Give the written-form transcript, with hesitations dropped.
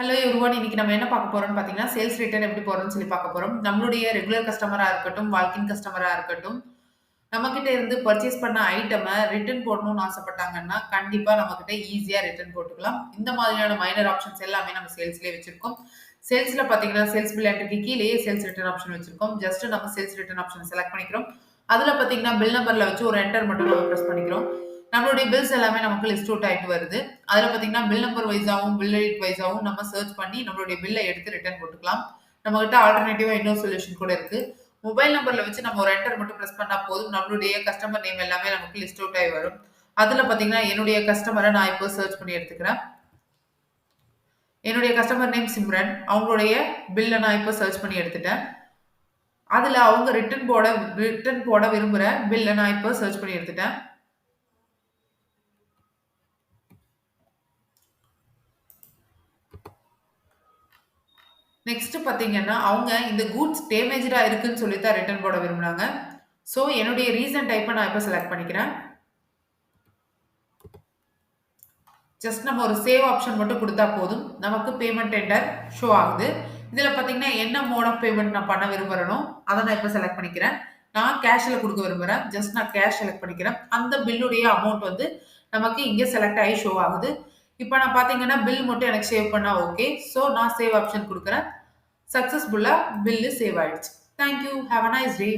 Hello everyone. இன்னைக்கு நம்ம என்ன பார்க்க போறோம்னு பார்த்தீங்கன்னா, சேல்ஸ் ரிட்டர்ன் எப்படி போடுறதுன்னு சொல்லி பார்க்க போறோம். நம்மளுடைய ரெகுலர் கஸ்டமரா இருக்கட்டும், வால்க்-இன் கஸ்டமரா இருக்கட்டும், நம்மகிட்ட இருந்து பர்ச்சேஸ் பண்ண ஐட்டம ரிட்டர்ன் போடணும்னு ஆசைப்பட்டாங்கன்னா, கண்டிப்பா நம்மகிட்ட ஈஸியா ரிட்டர்ன் போட்டுக்கலாம். இந்த மாதிரியான மைனர் ஆப்ஷன்ஸ் எல்லாமே நம்ம சேல்ஸ்லயே வச்சிருக்கோம். சேல்ஸ்ல பார்த்தீங்கன்னா, சேல்ஸ் பில் என்ட்ரிக்கு கீழேயே சேல்ஸ் ரிட்டர்ன் ஆப்ஷன் வச்சிருக்கோம். ஜஸ்ட் நம்ம சேல்ஸ் ரிட்டர்ன் ஆப்ஷன் செலக்ட் பண்ணிக்கிறோம். அதுல பார்த்தீங்கன்னா, பில் நம்பர்ல வச்சு ஒரு என்டர் மட்டும் நம்ம பிரஸ் பண்ணிக்கிறோம். நம்மளுடைய பில்ஸ் எல்லாமே நமக்கு லிஸ்ட் அவுட் ஆயிட்டு வருது. அதுல பார்த்தீங்கன்னா, பில் நம்பர் வைஸாவும், பில் ரேட் வைஸாவும் நம்ம சர்ச் பண்ணி நம்மளுடைய பில்ல எடுத்து ரிட்டர்ன் போட்டுக்கலாம். நம்மகிட்ட ஆல்டர்னேட்டிவா இன்னொரு சொல்யூஷன் கூட இருக்கு. மொபைல் நம்பர்ல வச்சு நம்ம ஒரு என்டர் மட்டும் பிரஸ் பண்ணா போதும். நம்மளுடைய கஸ்டமர் நேம் எல்லாமே நமக்கு லிஸ்ட் அவுட் ஆயி வரும். அதுல பார்த்தீங்கன்னா, என்னுடைய கஸ்டமர நான் இப்போ சர்ச் பண்ணி எடுத்துக்கிறேன். என்னுடைய கஸ்டமர் நேம் சிம்ரன். அவங்களுடைய பில்ல நான் இப்போ சர்ச் பண்ணி எடுத்துட்டேன். அதுல அவங்க ரிட்டர்ன் போட விரும்புற பில்ல நான் இப்போ சர்ச் பண்ணி எடுத்துட்டேன். நெக்ஸ்ட் பார்த்தீங்கன்னா, அவங்க இந்த கூட்ஸ் டேமேஜ்டா இருக்குன்னு சொல்லி தான் ரிட்டர்ன் போட விரும்புறாங்க. ஸோ என்னுடைய ரீசன் டைப்ப நான் இப்ப செலக்ட் பண்ணிக்கிறேன். ஜஸ்ட் நம்ம ஒரு சேவ் ஆப்ஷன் மட்டும் குடுத்தா போதும். நமக்கு பேமெண்ட் என்டர் ஷோ ஆகுது. இதுல பார்த்தீங்கன்னா, என்ன மோட் ஆஃப் பேமெண்ட் நான் பண்ண விரும்புறேனோ, அத நான் இப்ப செலக்ட் பண்ணிக்கிறேன். நான் கேஷ்ல குடுக்க விரும்புறேன். ஜஸ்ட் நான் கேஷ் செலக்ட் பண்ணிக்கிறேன். அந்த பில்லுடைய அமௌண்ட் வந்து நமக்கு இங்க செலக்ட் ஆயி ஷோ ஆகுது. இப்ப நான் பார்த்தீங்கன்னா, பில் மட்டும் எனக்கு சேவ் பண்ணா ஓகே. ஸோ நான் சேவ் ஆப்ஷன் குடுக்குறேன். சக்சஸ்ஃபுல்லா பில்லு சேவ் ஆயிடுச்சு. Thank you. Have a nice day.